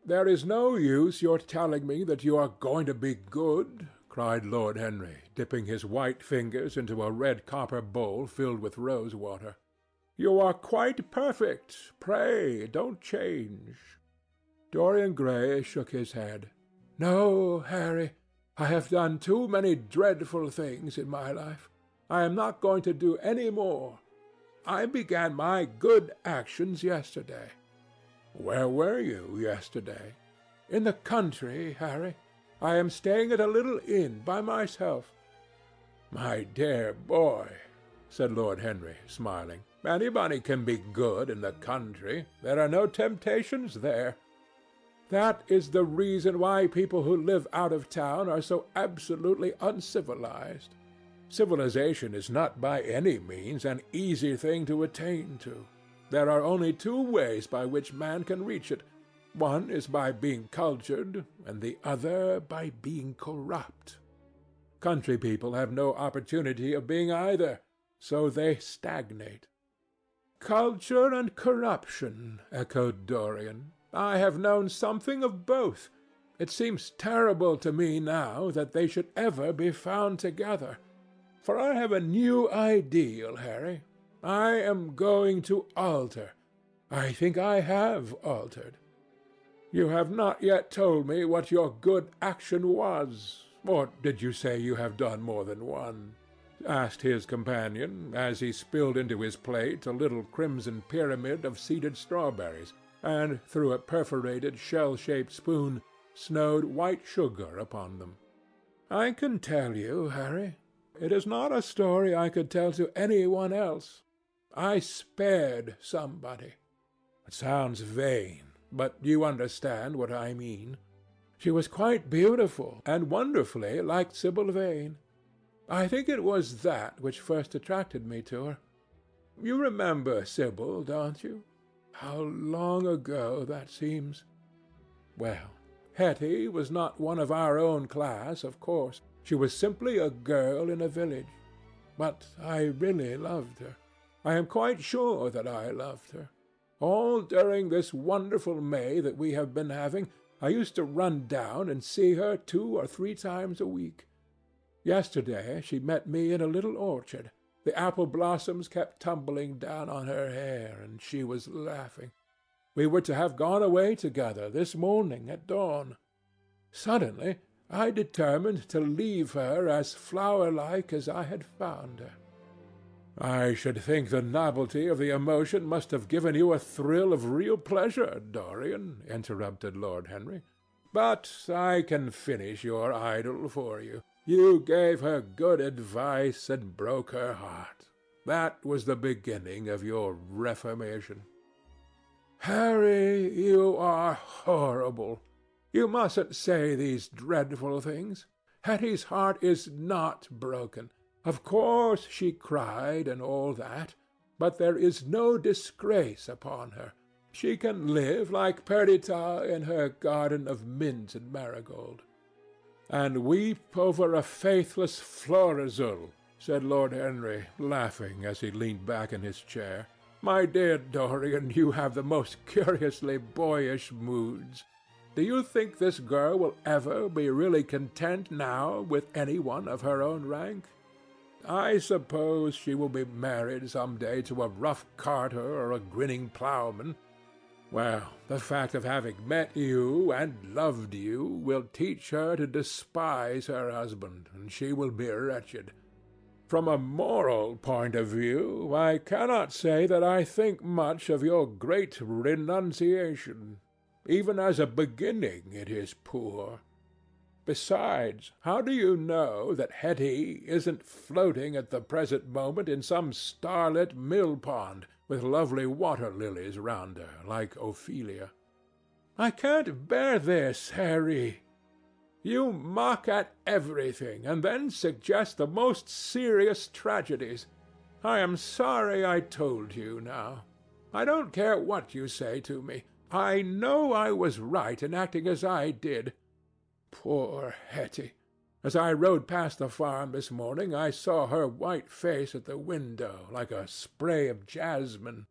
"There is no use your telling me that you are going to be good," cried Lord Henry, dipping his white fingers into a red copper bowl filled with rose water. "You are quite perfect. Pray don't change." Dorian Gray shook his head. "No, Harry, I have done too many dreadful things in my life. I am not going to do any more. I began my good actions yesterday." "Where were you yesterday?" "In the country, Harry. I am staying at a little inn by myself." "My dear boy," said Lord Henry, smiling, "anybody can be good in the country. There are no temptations there." "That is the reason why people who live out of town are so absolutely uncivilized. Civilization is not by any means an easy thing to attain to. There are only two ways by which man can reach it. One is by being cultured, and the other by being corrupt. Country people have no opportunity of being either, so they stagnate." "Culture and corruption," echoed Dorian. "I have known something of both. It seems terrible to me now that they should ever be found together. For I have a new ideal, Harry. I am going to alter. I think I have altered." "You have not yet told me what your good action was. Or did you say you have done more than one?" asked his companion, as he spilled into his plate a little crimson pyramid of seeded strawberries, and through a perforated shell-shaped spoon snowed white sugar upon them. "I can tell you, Harry. It is not a story I could tell to any one else. I spared somebody. It sounds vain, but you understand what I mean. She was quite beautiful, and wonderfully like Sibyl Vane. I think it was that which first attracted me to her. You remember Sibyl, don't you? How long ago that seems! Well, Hetty was not one of our own class, of course. She was simply a girl in a village. But I really loved her. I am quite sure that I loved her. All during this wonderful May that we have been having, I used to run down and see her 2 or 3 times a week. Yesterday she met me in a little orchard. The apple blossoms kept tumbling down on her hair, and she was laughing. We were to have gone away together this morning at dawn. Suddenly I determined to leave her as flower-like as I had found her." "I should think the novelty of the emotion must have given you a thrill of real pleasure, Dorian," interrupted Lord Henry. "But I can finish your idyll for you. You gave her good advice and broke her heart. That was the beginning of your reformation." "Harry, you are horrible. You mustn't say these dreadful things. Hetty's heart is not broken. Of course she cried and all that, but there is no disgrace upon her. She can live like Perdita in her garden of mint and marigold." "And weep over a faithless Florizel," said Lord Henry, laughing as he leaned back in his chair. "My dear Dorian, you have the most curiously boyish moods. Do you think this girl will ever be really content now with any one of her own rank? I suppose she will be married some day to a rough carter or a grinning ploughman. Well, the fact of having met you and loved you will teach her to despise her husband, and she will be wretched. From a moral point of view, I cannot say that I think much of your great renunciation. Even as a beginning it is poor. Besides, how do you know that Hetty isn't floating at the present moment in some starlit mill-pond, with lovely water-lilies round her, like Ophelia?" "I can't bear this, Harry. You mock at everything, and then suggest the most serious tragedies. I am sorry I told you now. I don't care what you say to me. I know I was right in acting as I did. Poor Hetty! As I rode past the farm this morning, I saw her white face at the window, like a spray of jasmine.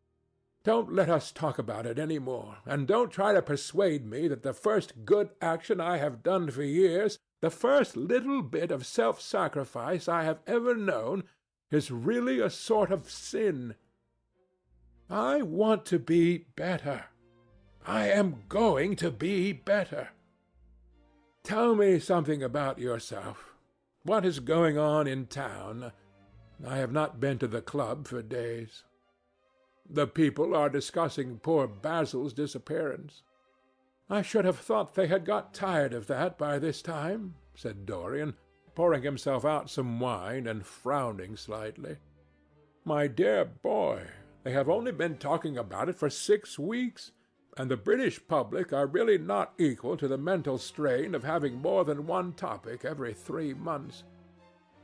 Don't let us talk about it any more, and don't try to persuade me that the first good action I have done for years, the first little bit of self-sacrifice I have ever known, is really a sort of sin. I want to be better. I am going to be better. Tell me something about yourself. What is going on in town? I have not been to the club for days. The people are discussing poor Basil's disappearance. I should have thought they had got tired of that by this time, said Dorian, pouring himself out some wine and frowning slightly. My dear boy, they have only been talking about it for 6 weeks, and the British public are really not equal to the mental strain of having more than one topic every 3 months.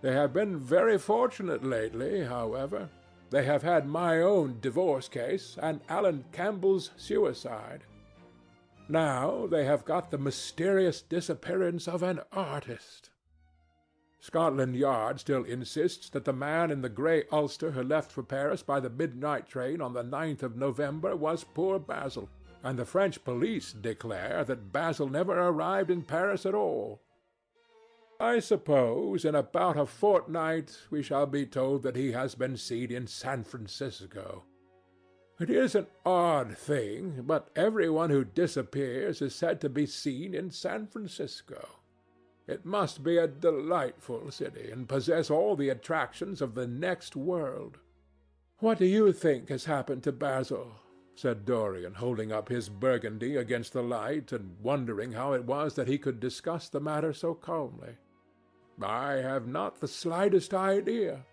They have been very fortunate lately, however. They have had my own divorce case and Alan Campbell's suicide. Now they have got the mysterious disappearance of an artist. Scotland Yard still insists that the man in the grey ulster who left for Paris by the midnight train on the 9th of November was poor Basil, and the French police declare that Basil never arrived in Paris at all. I suppose in about a fortnight we shall be told that he has been seen in San Francisco. It is an odd thing, but everyone who disappears is said to be seen in San Francisco. It must be a delightful city, and possess all the attractions of the next world. What do you think has happened to Basil? Said Dorian, holding up his Burgundy against the light, and wondering how it was that he could discuss the matter so calmly. I have not the slightest idea.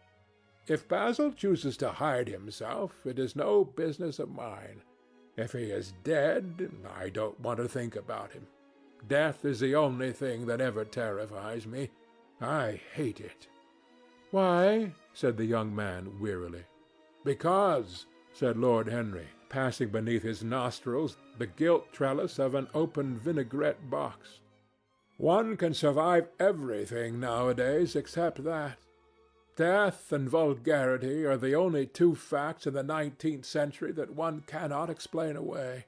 If Basil chooses to hide himself, it is no business of mine. If he is dead, I don't want to think about him. Death is the only thing that ever terrifies me. I hate it. Why? Said the young man wearily. Because, said Lord Henry, passing beneath his nostrils the gilt trellis of an open vinaigrette box. One can survive everything nowadays except that. Death and vulgarity are the only 2 facts in the 19th century that one cannot explain away.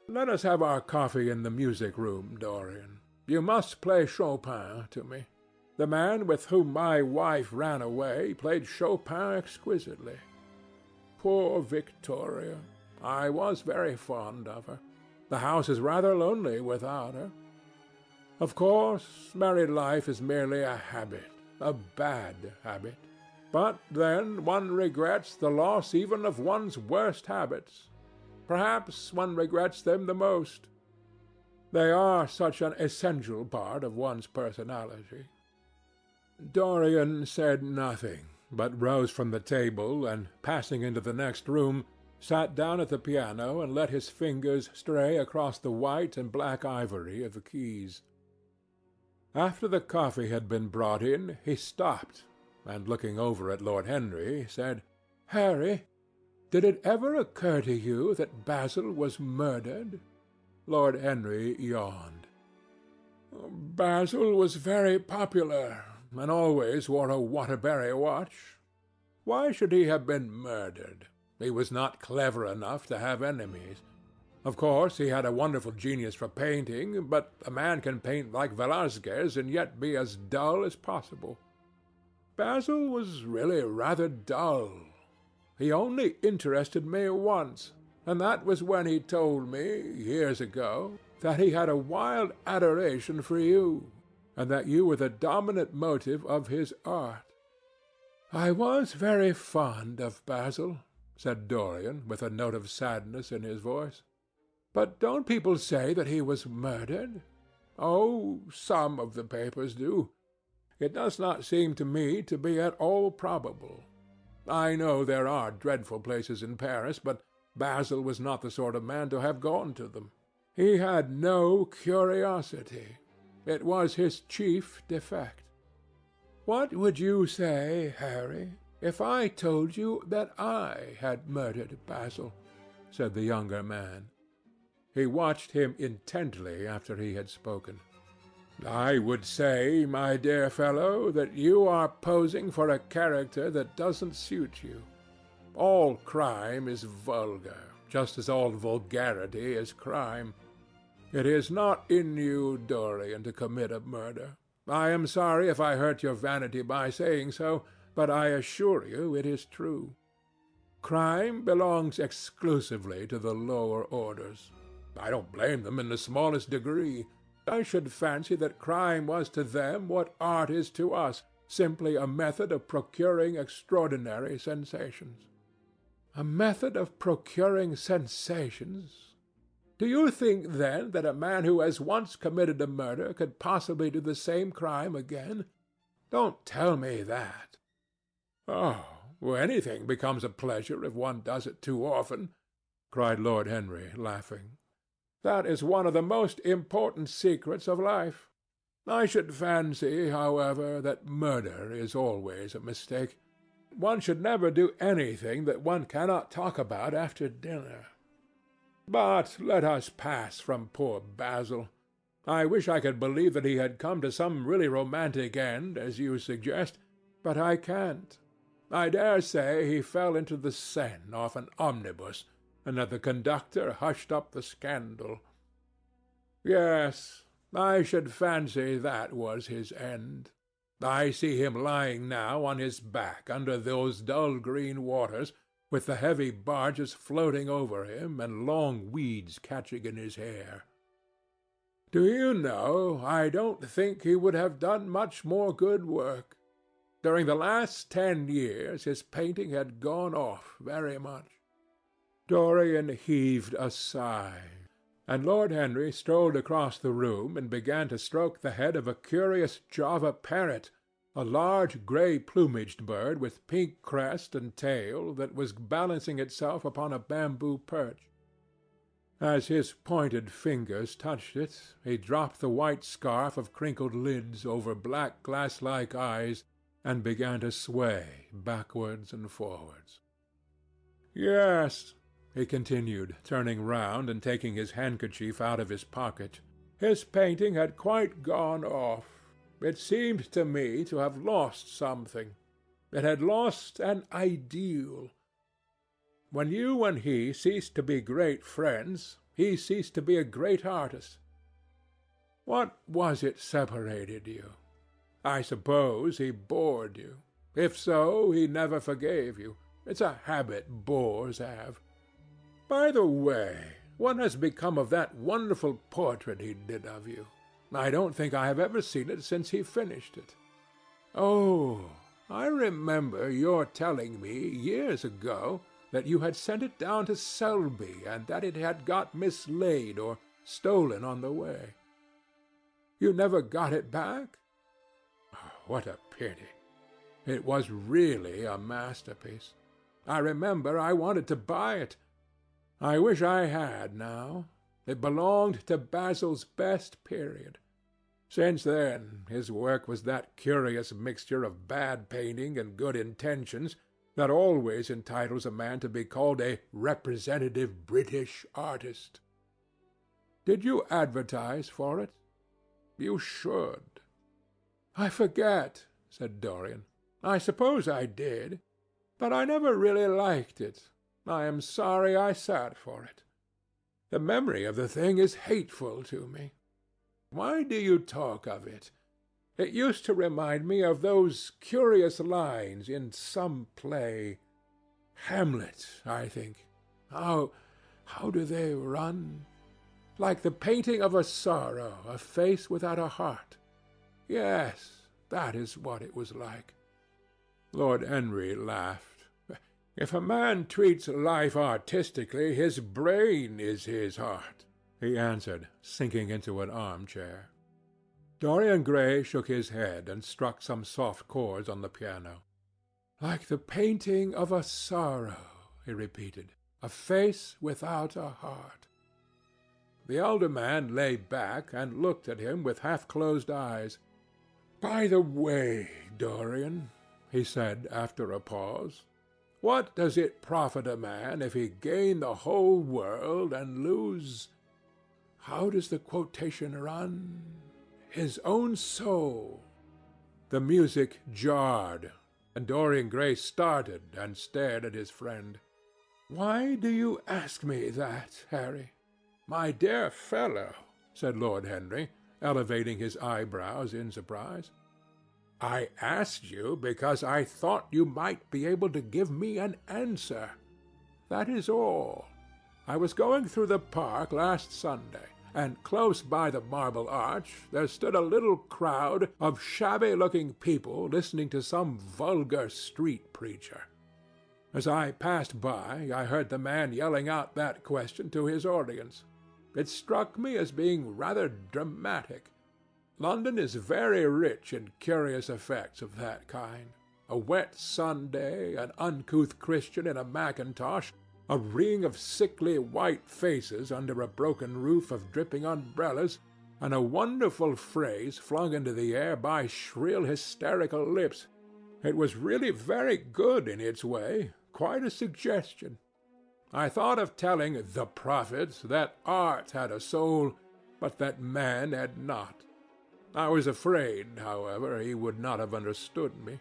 Let us have our coffee in the music-room, Dorian. You must play Chopin to me. The man with whom my wife ran away played Chopin exquisitely. Poor Victoria! I was very fond of her. The house is rather lonely without her. Of course, married life is merely a habit, a bad habit. But then one regrets the loss even of one's worst habits. Perhaps one regrets them the most. They are such an essential part of one's personality. Dorian said nothing, but rose from the table and, passing into the next room, sat down at the piano and let his fingers stray across the white and black ivory of the keys. After the coffee had been brought in, he stopped, and looking over at Lord Henry, said, "Harry, did it ever occur to you that Basil was murdered?" Lord Henry yawned. "Basil was very popular, and always wore a Waterbury watch. Why should he have been murdered? He was not clever enough to have enemies. Of course, he had a wonderful genius for painting, but a man can paint like Velasquez and yet be as dull as possible. Basil was really rather dull. He only interested me once, and that was when he told me, years ago, that he had a wild adoration for you, and that you were the dominant motive of his art. I was very fond of Basil," said Dorian, with a note of sadness in his voice. "But don't people say that he was murdered?" "Oh, some of the papers do. It does not seem to me to be at all probable. I know there are dreadful places in Paris, but Basil was not the sort of man to have gone to them. He had no curiosity. It was his chief defect. What would you say, Harry, if I told you that I had murdered Basil?" said the younger man. He watched him intently after he had spoken. "I would say, my dear fellow, that you are posing for a character that doesn't suit you. All crime is vulgar. just as all vulgarity is crime. It is not in you, Dorian, to commit a murder. I am sorry if I hurt your vanity by saying so, but I assure you it is true. Crime belongs exclusively to the lower orders. I don't blame them in the smallest degree. I should fancy that crime was to them what art is to us, simply a method of procuring extraordinary sensations. A method of procuring sensations? Do you think, then, that a man who has once committed a murder could possibly do the same crime again? Don't tell me that. Oh, well, anything becomes a pleasure if one does it too often, cried Lord Henry, laughing. That is one of the most important secrets of life. I should fancy, however, that murder is always a mistake. One should never do anything that one cannot talk about after dinner. But let us pass from poor Basil. I wish I could believe that he had come to some really romantic end, as you suggest, but I can't. I dare say he fell into the Seine off an omnibus, and that the conductor hushed up the scandal. Yes, I should fancy that was his end. I see him lying now on his back under those dull green waters, with the heavy barges floating over him and long weeds catching in his hair. Do you know, I don't think he would have done much more good work. During the last 10 years his painting had gone off very much. Dorian heaved a sigh, and Lord Henry strolled across the room and began to stroke the head of a curious Java parrot, a large grey-plumaged bird with pink crest and tail that was balancing itself upon a bamboo perch. As his pointed fingers touched it, he dropped the white scarf of crinkled lids over black glass-like eyes and began to sway backwards and forwards. Yes, he continued, turning round and taking his handkerchief out of his pocket, his painting had quite gone off. It seemed to me to have lost something. It had lost an ideal. When you and he ceased to be great friends, he ceased to be a great artist. What was it separated you? I suppose he bored you. If so, he never forgave you. It's a habit bores have. By the way, what has become of that wonderful portrait he did of you? I don't think I have ever seen it since he finished it. Oh, I remember your telling me years ago that you had sent it down to Selby and that it had got mislaid or stolen on the way. You never got it back? Oh, what a pity. It was really a masterpiece. I remember I wanted to buy it. I wish I had now. It belonged to Basil's best period. Since then, his work was that curious mixture of bad painting and good intentions that always entitles a man to be called a representative British artist. Did you advertise for it? You should. I forget, said Dorian. I suppose I did, but I never really liked it. I am sorry I sat for it. The memory of the thing is hateful to me. Why do you talk of it? It used to remind me of those curious lines in some play. Hamlet, I think. How do they run? Like the painting of a sorrow, a face without a heart. Yes, that is what it was like. Lord Henry laughed. If a man treats life artistically, his brain is his heart, he answered, sinking into an armchair. Dorian Gray shook his head and struck some soft chords on the piano. Like the painting of a sorrow, he repeated, a face without a heart. The elder man lay back and looked at him with half-closed eyes. By the way, Dorian, he said after a pause, what does it profit a man if he gain the whole world and lose, how does the quotation run, his own soul? The music jarred, and Dorian Gray started and stared at his friend. Why do you ask me that, Harry? My dear fellow, said Lord Henry, elevating his eyebrows in surprise. I asked you because I thought you might be able to give me an answer. That is all. I was going through the park last Sunday, and close by the Marble Arch there stood a little crowd of shabby-looking people listening to some vulgar street preacher. As I passed by, I heard the man yelling out that question to his audience. It struck me as being rather dramatic. London is very rich in curious effects of that kind. A wet Sunday, an uncouth Christian in a mackintosh, a ring of sickly white faces under a broken roof of dripping umbrellas, and a wonderful phrase flung into the air by shrill hysterical lips. It was really very good in its way, quite a suggestion. I thought of telling the prophet that art had a soul, but that man had not. I was afraid, however, he would not have understood me.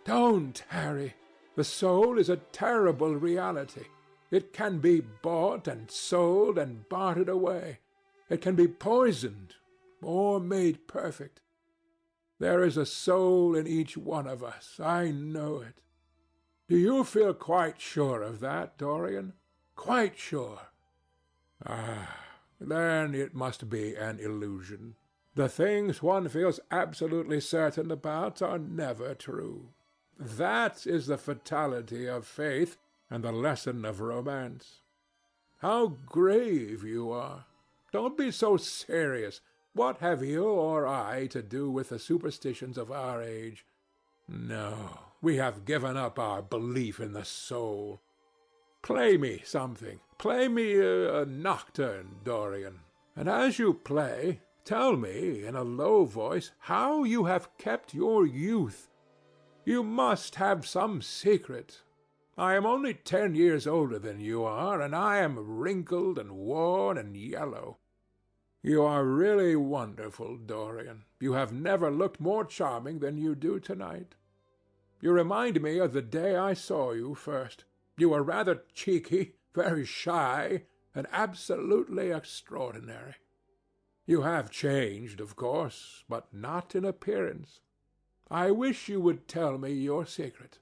Don't, Harry. The soul is a terrible reality. It can be bought and sold and bartered away. It can be poisoned or made perfect. There is a soul in each one of us. I know it. Do you feel quite sure of that, Dorian? Quite sure? Ah, then it must be an illusion. The things one feels absolutely certain about are never true. That is the fatality of faith and the lesson of romance. How grave you are! Don't be so serious. What have you or I to do with the superstitions of our age? No, we have given up our belief in the soul. Play me something. Play me a nocturne, Dorian. And as you play, tell me in a low voice how you have kept your youth. You must have some secret. I am only 10 years older than you are, and I am wrinkled and worn and yellow. You are really wonderful, Dorian. You have never looked more charming than you do tonight. You remind me of the day I saw you first. You were rather cheeky, very shy, and absolutely extraordinary. You have changed, of course, but not in appearance. I wish you would tell me your secret.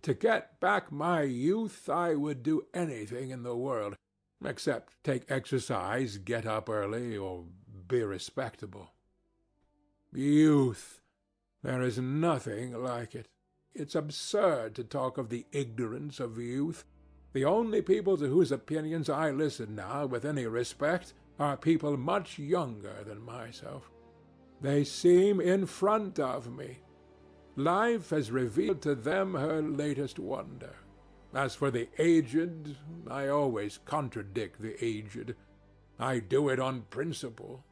To get back my youth, I would do anything in the world, except take exercise, get up early, or be respectable. Youth! There is nothing like it. It's absurd to talk of the ignorance of youth. The only people to whose opinions I listen now with any respect are people much younger than myself. They seem in front of me. Life has revealed to them her latest wonder. As for the aged, I always contradict the aged. I do it on principle.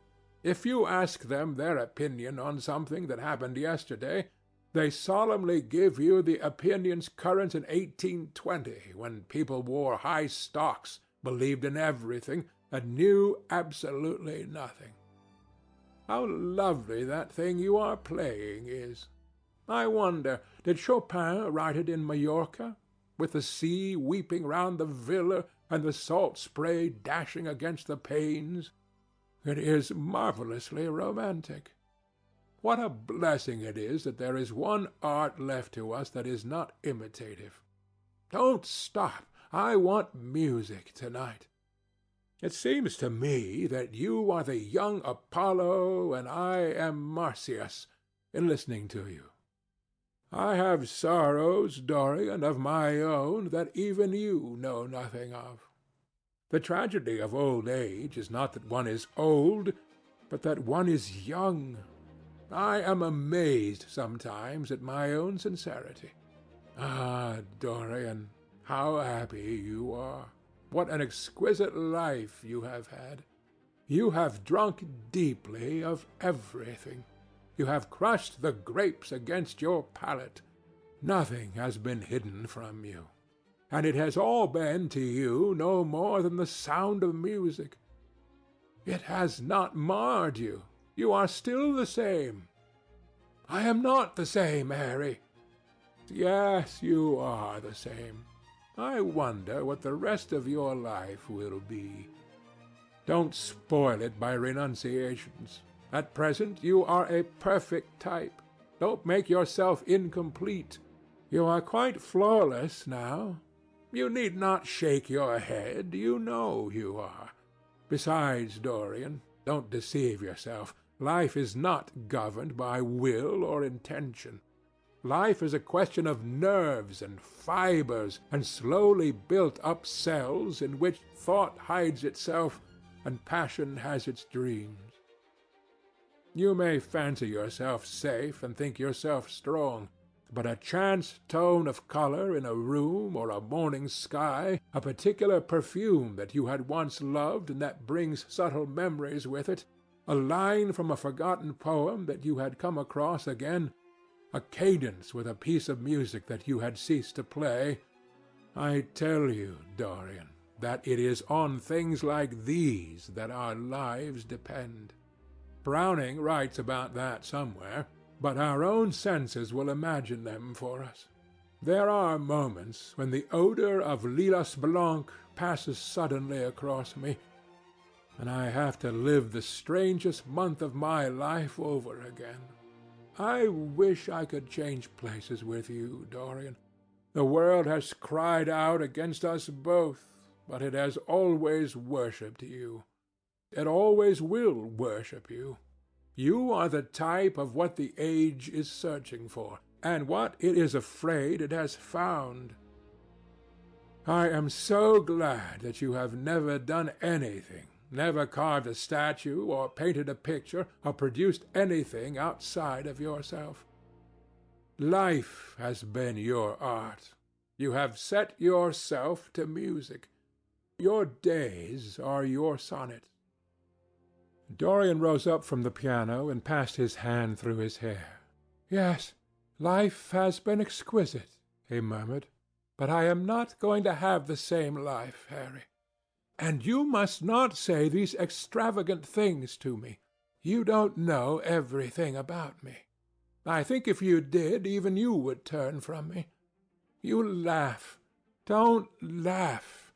If you ask them their opinion on something that happened yesterday, they solemnly give you the opinions current in 1820, when people wore high stocks, believed in everything, and knew absolutely nothing. How lovely that thing you are playing is! I wonder, did Chopin write it in Majorca, with the sea weeping round the villa and the salt spray dashing against the panes? It is marvellously romantic. What a blessing it is that there is one art left to us that is not imitative. Don't stop. I want music tonight. It seems to me that you are the young Apollo and I am Marsyas in listening to you. I have sorrows, Dorian, of my own that even you know nothing of. The tragedy of old age is not that one is old, but that one is young. I am amazed sometimes at my own sincerity. Ah, Dorian, how happy you are! What an exquisite life you have had! You have drunk deeply of everything. You have crushed the grapes against your palate. Nothing has been hidden from you. And it has all been to you no more than the sound of music. It has not marred you. You are still the same. I am not the same, Harry. Yes, you are the same. I wonder what the rest of your life will be. Don't spoil it by renunciations. At present you are a perfect type. Don't make yourself incomplete. You are quite flawless now. You need not shake your head. You know you are. Besides, Dorian, don't deceive yourself. Life is not governed by will or intention. Life is a question of nerves and fibres and slowly built-up cells in which thought hides itself and passion has its dreams. You may fancy yourself safe and think yourself strong, but a chance tone of colour in a room or a morning sky, a particular perfume that you had once loved and that brings subtle memories with it, a line from a forgotten poem that you had come across again, a cadence with a piece of music that you had ceased to play, I tell you, Dorian, that it is on things like these that our lives depend. Browning writes about that somewhere, but our own senses will imagine them for us. There are moments when the odour of lilas blanc passes suddenly across me, and I have to live the strangest month of my life over again. I wish I could change places with you, Dorian. The world has cried out against us both, but it has always worshipped you. It always will worship you. You are the type of what the age is searching for, and what it is afraid it has found. I am so glad that you have never done anything, never carved a statue or painted a picture or produced anything outside of yourself. Life has been your art. You have set yourself to music. Your days are your sonnets. Dorian rose up from the piano and passed his hand through his hair. "Yes, life has been exquisite," he murmured, "but I am not going to have the same life, Harry. And you must not say these extravagant things to me. You don't know everything about me. I think if you did, even you would turn from me. You laugh. Don't laugh.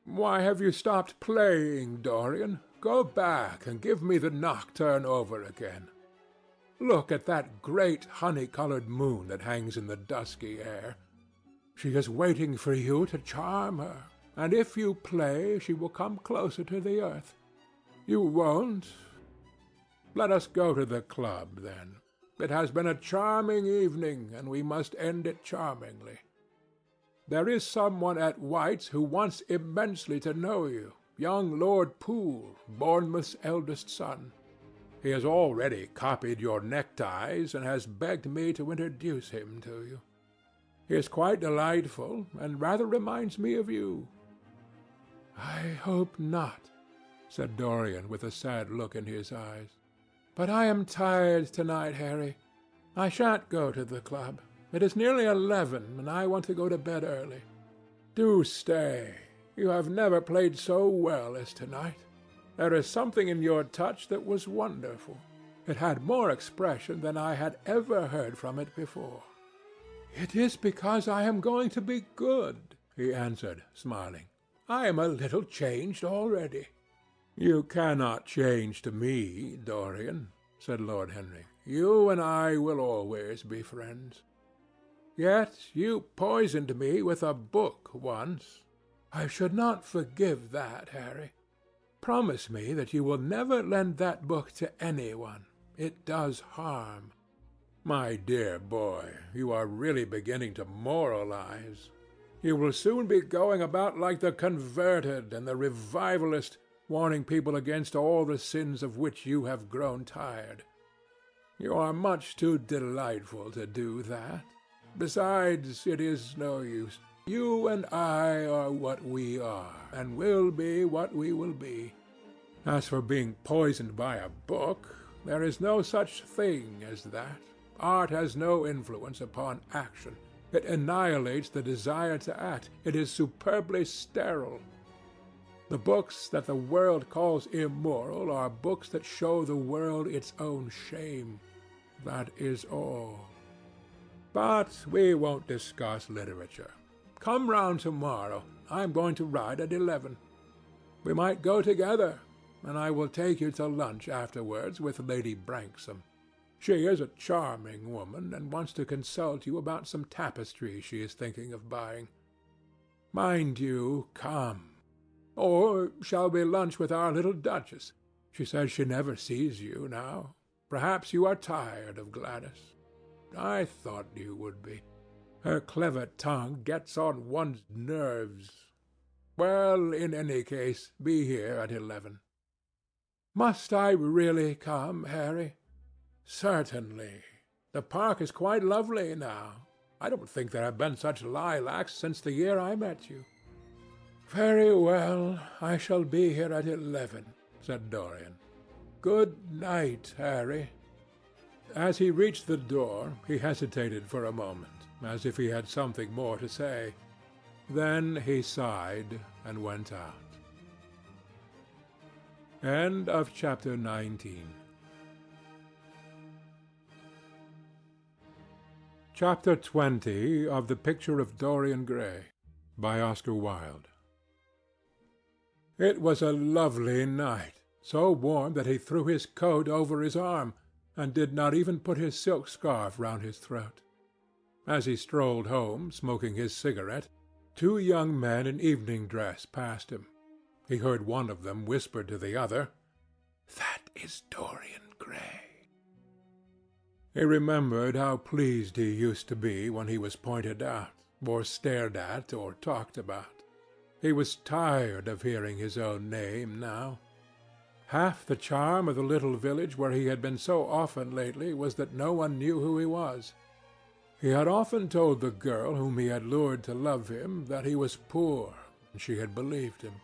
Why have you stopped playing, Dorian? Go back and give me the nocturne over again. Look at that great honey-coloured moon that hangs in the dusky air. She is waiting for you to charm her, and if you play, she will come closer to the earth. You won't. Let us go to the club, then. It has been a charming evening, and we must end it charmingly. There is someone at White's who wants immensely to know you, young Lord Poole, Bournemouth's eldest son. He has already copied your neckties, and has begged me to introduce him to you. He is quite delightful, and rather reminds me of you." "I hope not," said Dorian, with a sad look in his eyes. "But I am tired tonight, Harry. I shan't go to the club. It is nearly 11, and I want to go to bed early." "Do stay. You have never played so well as tonight. There is something in your touch that was wonderful. It had more expression than I had ever heard from it before." "It is because I am going to be good," he answered, smiling. "I am a little changed already." "You cannot change to me, Dorian," said Lord Henry. "You and I will always be friends. Yet you poisoned me with a book once. I should not forgive that, Harry. Promise me that you will never lend that book to anyone. It does harm." "My dear boy, you are really beginning to moralize. You will soon be going about like the converted and the revivalist, warning people against all the sins of which you have grown tired. You are much too delightful to do that. Besides, it is no use. You and I are what we are, and will be what we will be. As for being poisoned by a book, there is no such thing as that. Art has no influence upon action. It annihilates the desire to act. It is superbly sterile. The books that the world calls immoral are books that show the world its own shame. That is all. But we won't discuss literature. Come round tomorrow. I am going to ride at 11. We might go together, and I will take you to lunch afterwards with Lady Branksome. She is a charming woman, and wants to consult you about some tapestry she is thinking of buying. Mind you come. Or shall we lunch with our little Duchess? She says she never sees you now. Perhaps you are tired of Gladys. I thought you would be. Her clever tongue gets on one's nerves. Well, in any case, be here at 11. Must I really come, Harry? Certainly. The park is quite lovely now. I don't think there have been such lilacs since the year I met you. Very well, I shall be here at 11, said Dorian. Good night, Harry. As he reached the door, he hesitated for a moment, as if he had something more to say. Then he sighed and went out. End of chapter 19. Chapter 20 of The Picture of Dorian Gray, by Oscar Wilde. It was a lovely night, so warm that he threw his coat over his arm, and did not even put his silk scarf round his throat. As he strolled home, smoking his cigarette, 2 young men in evening dress passed him. He heard one of them whisper to the other, "That is Dorian Gray." He remembered how pleased he used to be when he was pointed out, or stared at, or talked about. He was tired of hearing his own name now. Half the charm of the little village where he had been so often lately was that no one knew who he was. He had often told the girl whom he had lured to love him that he was poor, and she had believed him.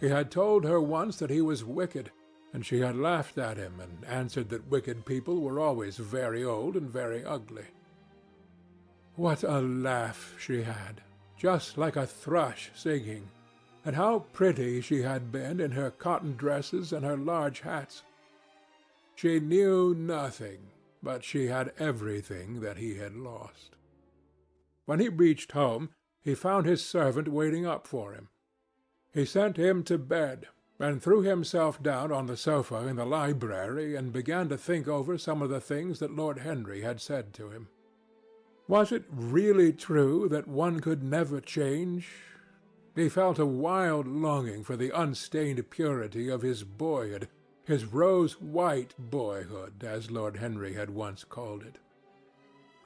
He had told her once that he was wicked, and she had laughed at him and answered that wicked people were always very old and very ugly. What a laugh she had, just like a thrush singing, and how pretty she had been in her cotton dresses and her large hats. She knew nothing, but she had everything that he had lost. When he reached home, he found his servant waiting up for him. He sent him to bed, and threw himself down on the sofa in the library and began to think over some of the things that Lord Henry had said to him. Was it really true that one could never change? He felt a wild longing for the unstained purity of his boyhood, his rose-white boyhood, as Lord Henry had once called it.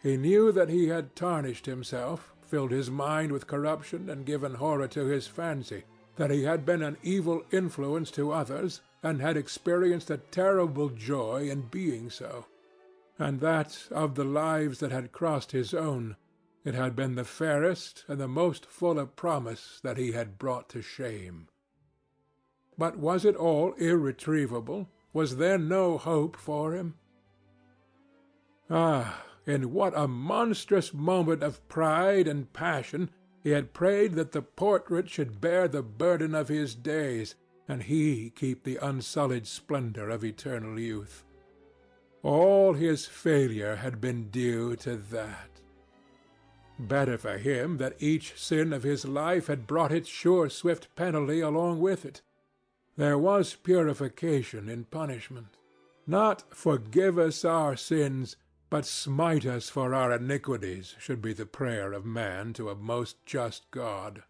He knew that he had tarnished himself, filled his mind with corruption, and given horror to his fancy, that he had been an evil influence to others, and had experienced a terrible joy in being so, and that, of the lives that had crossed his own, it had been the fairest and the most full of promise that he had brought to shame. But was it all irretrievable? Was there no hope for him? Ah, in what a monstrous moment of pride and passion he had prayed that the portrait should bear the burden of his days, and he keep the unsullied splendor of eternal youth. All his failure had been due to that. Better for him that each sin of his life had brought its sure swift penalty along with it. There was purification in punishment. Not "forgive us our sins," but "smite us for our iniquities," should be the prayer of man to a most just God.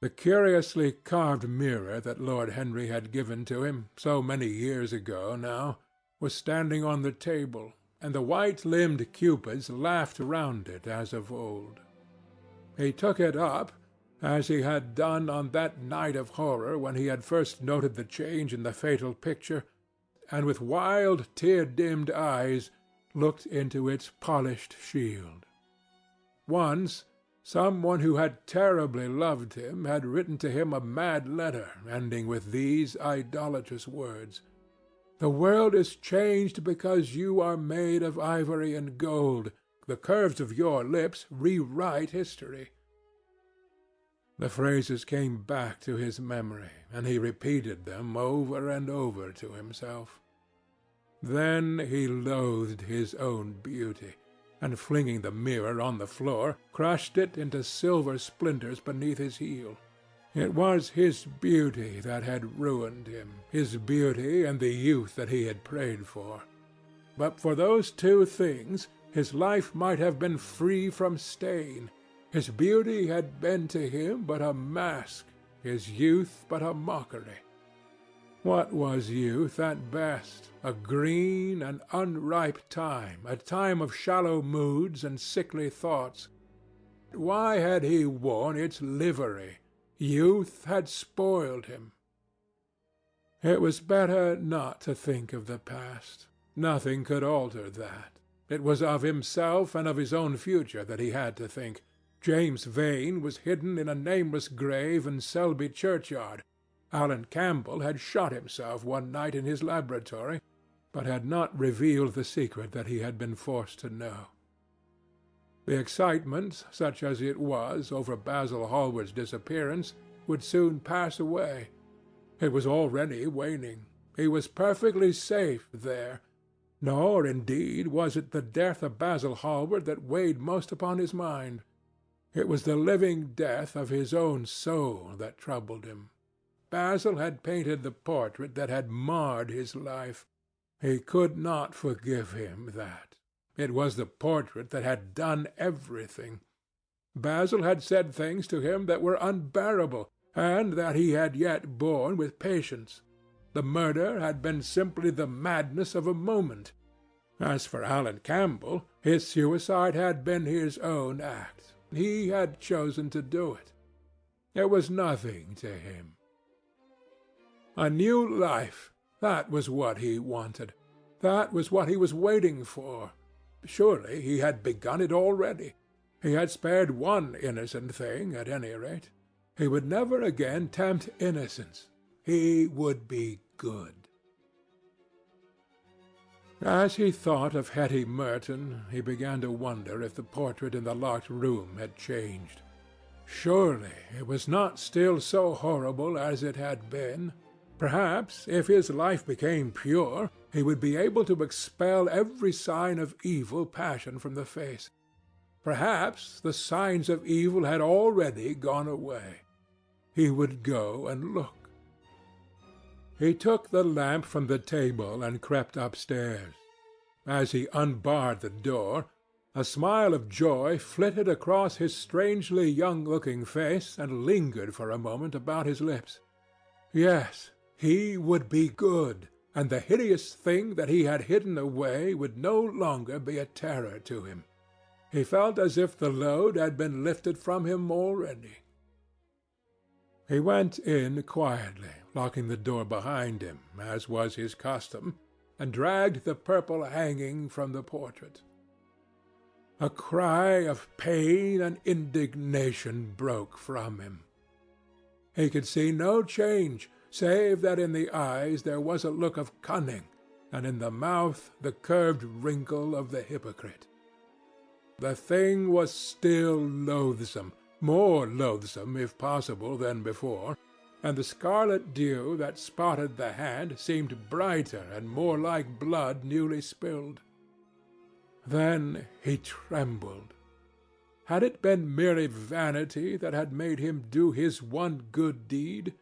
The curiously carved mirror that Lord Henry had given to him, so many years ago now, was standing on the table, and the white-limbed cupids laughed round it as of old. He took it up, as he had done on that night of horror when he had first noted the change in the fatal picture, and with wild, tear-dimmed eyes looked into its polished shield. Once, some one who had terribly loved him had written to him a mad letter ending with these idolatrous words: "The world is changed because you are made of ivory and gold. The curves of your lips rewrite history." The phrases came back to his memory, and he repeated them over and over to himself. Then he loathed his own beauty. and flinging the mirror on the floor, crushed it into silver splinters beneath his heel. It was his beauty that had ruined him, his beauty and the youth that he had prayed for. But for those two things his life might have been free from stain. His beauty had been to him but a mask, his youth but a mockery. What was youth at best? A green and unripe time, a time of shallow moods and sickly thoughts. Why had he worn its livery? Youth had spoiled him. It was better not to think of the past. Nothing could alter that. It was of himself and of his own future that he had to think. James Vane was hidden in a nameless grave in Selby churchyard. Alan Campbell had shot himself one night in his laboratory, but had not revealed the secret that he had been forced to know. The excitement, such as it was, over Basil Hallward's disappearance, would soon pass away. It was already waning. He was perfectly safe there. Nor, indeed, was it the death of Basil Hallward that weighed most upon his mind. It was the living death of his own soul that troubled him. Basil had painted the portrait that had marred his life. He could not forgive him that. It was the portrait that had done everything. Basil had said things to him that were unbearable, and that he had yet borne with patience. The murder had been simply the madness of a moment. As for Alan Campbell, his suicide had been his own act. He had chosen to do it. It was nothing to him. A new life, that was what he wanted. That was what he was waiting for. Surely he had begun it already. He had spared one innocent thing, at any rate. He would never again tempt innocence. He would be good. As he thought of Hetty Merton, he began to wonder if the portrait in the locked room had changed. Surely it was not still so horrible as it had been. Perhaps, if his life became pure, he would be able to expel every sign of evil passion from the face. Perhaps the signs of evil had already gone away. He would go and look. He took the lamp from the table and crept upstairs. As he unbarred the door, a smile of joy flitted across his strangely young-looking face and lingered for a moment about his lips. Yes, he would be good, and the hideous thing that he had hidden away would no longer be a terror to him. He felt as if the load had been lifted from him already. He went in quietly, locking the door behind him, as was his custom, and dragged the purple hanging from the portrait. A cry of pain and indignation broke from him. He could see no change, save that in the eyes there was a look of cunning, and in the mouth the curved wrinkle of the hypocrite. The thing was still loathsome, more loathsome, if possible, than before, and the scarlet dew that spotted the hand seemed brighter and more like blood newly spilled. Then he trembled. Had it been merely vanity that had made him do his one good deed,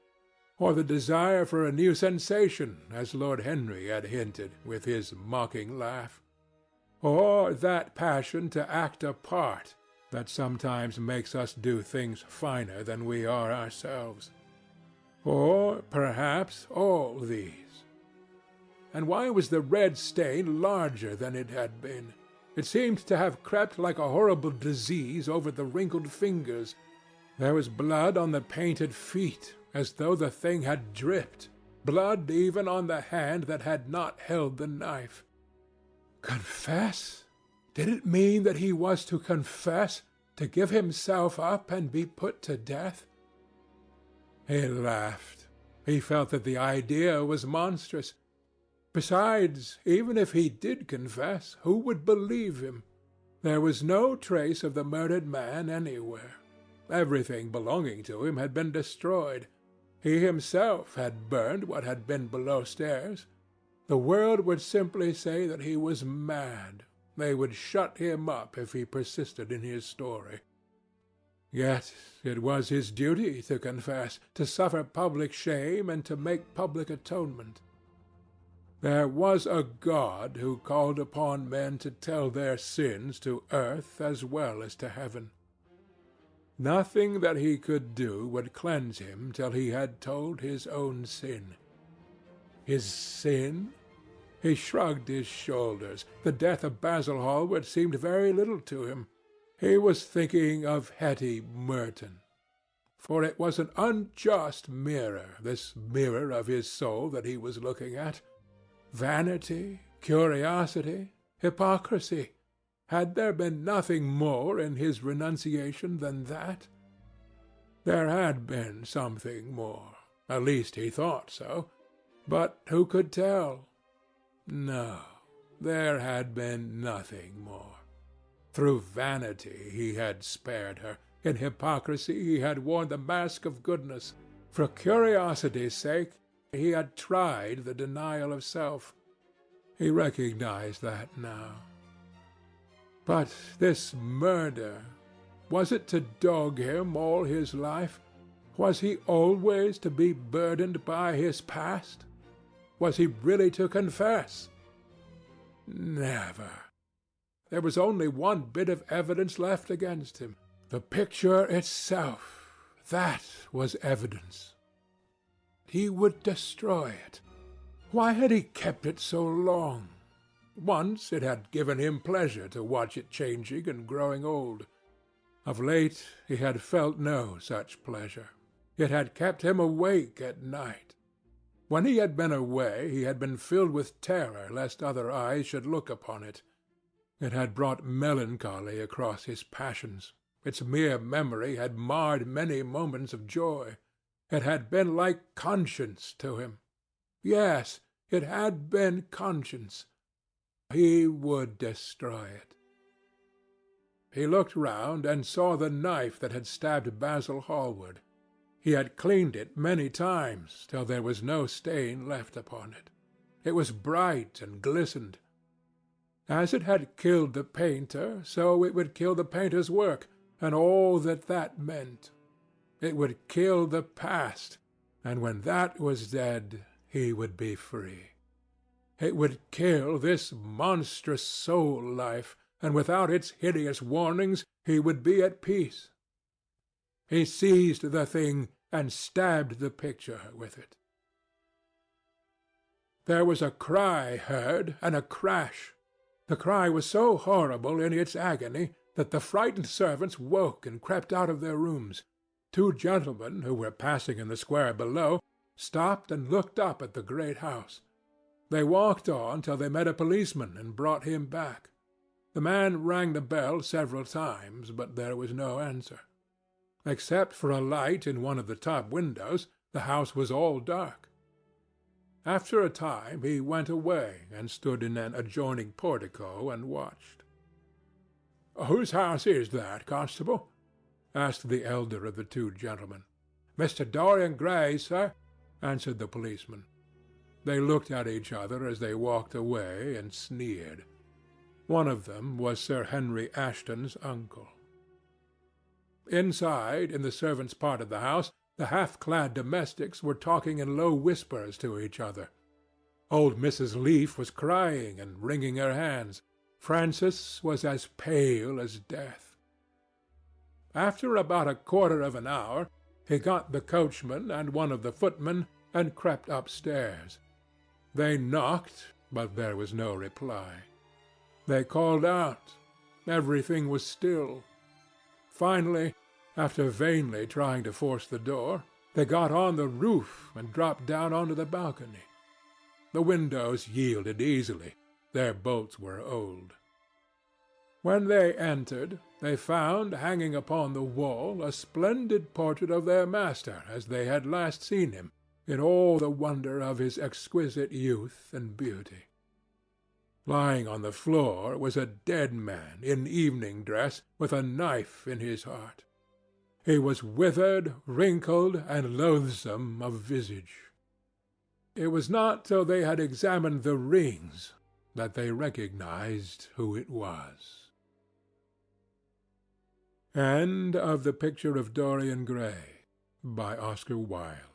or the desire for a new sensation, as Lord Henry had hinted with his mocking laugh? Or that passion to act a part that sometimes makes us do things finer than we are ourselves? Or, perhaps, all these? And why was the red stain larger than it had been? It seemed to have crept like a horrible disease over the wrinkled fingers. There was blood on the painted feet, as though the thing had dripped, blood even on the hand that had not held the knife. Confess? Did it mean that he was to confess, to give himself up and be put to death? He laughed. He felt that the idea was monstrous. Besides, even if he did confess, who would believe him? There was no trace of the murdered man anywhere. Everything belonging to him had been destroyed. He himself had burned what had been below stairs. The world would simply say that he was mad. They would shut him up if he persisted in his story. Yet it was his duty to confess, to suffer public shame, and to make public atonement. There was a God who called upon men to tell their sins to earth as well as to heaven. Nothing that he could do would cleanse him till he had told his own sin. His sin? He shrugged his shoulders. The death of Basil Hallward seemed very little to him. He was thinking of Hetty Merton. For it was an unjust mirror, this mirror of his soul that he was looking at. Vanity, curiosity, hypocrisy. Had there been nothing more in his renunciation than that? There had been something more. At least he thought so. But who could tell? No, there had been nothing more. Through vanity he had spared her. In hypocrisy he had worn the mask of goodness. For curiosity's sake he had tried the denial of self. He recognized that now. But this murder, was it to dog him all his life? Was he always to be burdened by his past? Was he really to confess? Never. There was only one bit of evidence left against him. The picture itself. That was evidence. He would destroy it. Why had he kept it so long? Once it had given him pleasure to watch it changing and growing old. Of late he had felt no such pleasure. It had kept him awake at night. When he had been away, he had been filled with terror lest other eyes should look upon it. It had brought melancholy across his passions. Its mere memory had marred many moments of joy. It had been like conscience to him. Yes, it had been conscience. He would destroy it. He looked round and saw the knife that had stabbed Basil Hallward. He had cleaned it many times till there was no stain left upon it. It was bright and glistened. As it had killed the painter, so it would kill the painter's work, and all that that meant. It would kill the past, and when that was dead, he would be free. It would kill this monstrous soul-life, and without its hideous warnings, he would be at peace. He seized the thing and stabbed the picture with it. There was a cry heard, and a crash. The cry was so horrible in its agony that the frightened servants woke and crept out of their rooms. Two gentlemen, who were passing in the square below, stopped and looked up at the great house. They walked on till they met a policeman and brought him back. The man rang the bell several times, but there was no answer. Except for a light in one of the top windows, the house was all dark. After a time he went away and stood in an adjoining portico and watched. "Whose house is that, constable?" asked the elder of the two gentlemen. "Mr. Dorian Gray, sir," answered the policeman. They looked at each other as they walked away and sneered. One of them was Sir Henry Ashton's uncle. Inside, in the servants' part of the house, the half-clad domestics were talking in low whispers to each other. Old Mrs. Leaf was crying and wringing her hands. Francis was as pale as death. After about a quarter of an hour, he got the coachman and one of the footmen and crept upstairs. They knocked, but there was no reply. They called out. Everything was still. Finally, after vainly trying to force the door, they got on the roof and dropped down onto the balcony. The windows yielded easily. Their bolts were old. When they entered, they found hanging upon the wall a splendid portrait of their master as they had last seen him, in all the wonder of his exquisite youth and beauty. Lying on the floor was a dead man in evening dress, with a knife in his heart. He was withered, wrinkled, and loathsome of visage. It was not till they had examined the rings, that they recognized who it was. End of the Picture of Dorian Gray, by Oscar Wilde.